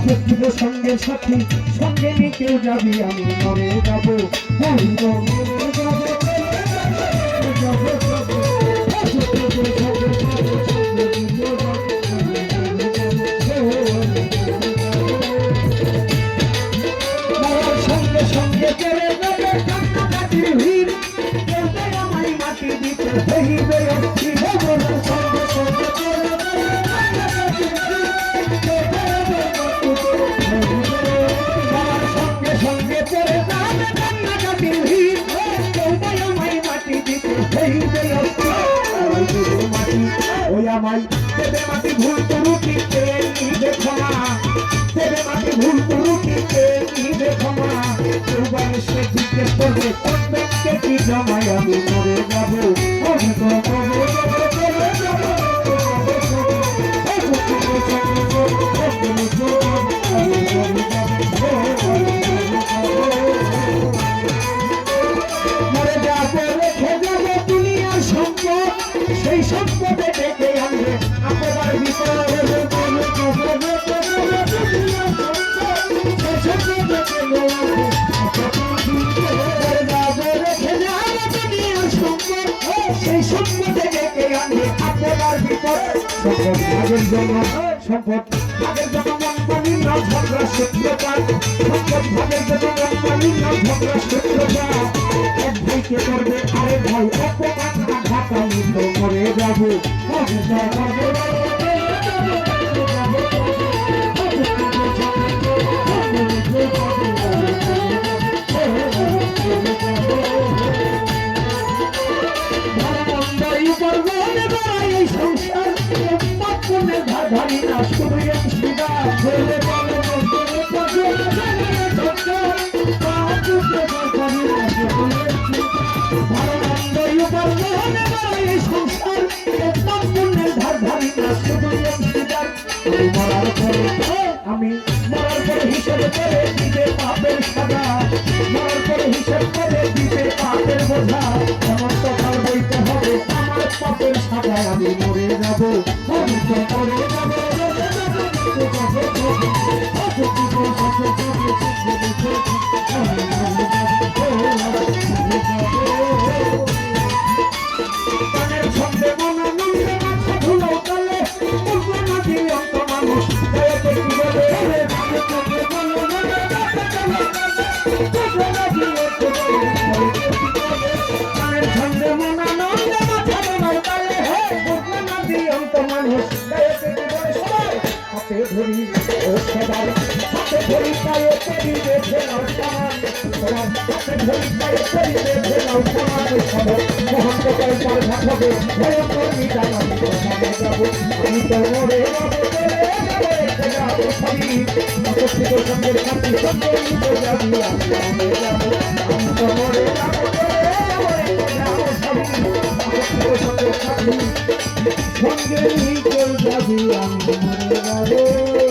শত্রু সঙ্গে সাথী সঙ্গে নিয়ে কেউ যাবি আমি মরে যাবো সঙ্গে সঙ্গে কেড়ে যাবে কান্নাকাটির ভিড় কেউ আমায় মাটি দিতে হইবে সঙ্গে সঙ্গে সঙ্গে চলে যাবে কান্নাকাটির ভিড় কেউ আমায় মাটি দিতে হইবে মাটি ওই আমায় দেবে মাটি ভুল তুরুটি কে নিবে ক্ষমা দেবে মাটি ভুল তুরুটি কে নিবে ক্ষমা কেউ সে জিজ্ঞেস করবে কোন ব্যক্তি কি জমায় আমি মরে যাবো সেই সম্পদে ডেকে আনবে আপনার ভিতরে সেই সম্পদে ডেকে আনবে আপনার ভিতরে সম্পদ ভাগের জন্য সম্পদ ভাগের জন্য মন পানি না ঝগড়া সূত্রপাত সম্পদ ভাগের জন্য মন পানি না ঝগড়া সূত্রপাত এক ভাইকে করবে আরেক ভাই অপমান না ঢাকা মুক্ত মরে যাবো ধারি না শুধু আমি মরার পরে হিসেবে করে দিবে পাপের সাজা মরার পরে হিসেব করে দিবে পাপের বোঝা এমন তো কাল বইতে হবে আমার পাপের সাজায় আমি মরে যাবো আমি তো মরে যাবো ছন্দে মনানন্দে মাথা ধুলো কালে নদী অন্ত মানুষ ধরি ও সবার হাতে ধরি পায়ে তৈরি রেখে নাও সামান তোমার হাতে ধরি পায়ে তৈরি রেখে নাও সামান সবার মহান কপাল পার ঘাটবে ভয়ঙ্কর নিদান আমি তো সামনে যাবো আমি তো মরে যাবো সবই উপস্থিত সঙ্গের কাছে সঙ্গে নিতে যাবি আমি মরে যাবো আমি তো মরে যাবো সবই উপস্থিত সঙ্গের কাছে সঙ্গে নিতে যাবি আমি মরে যাবো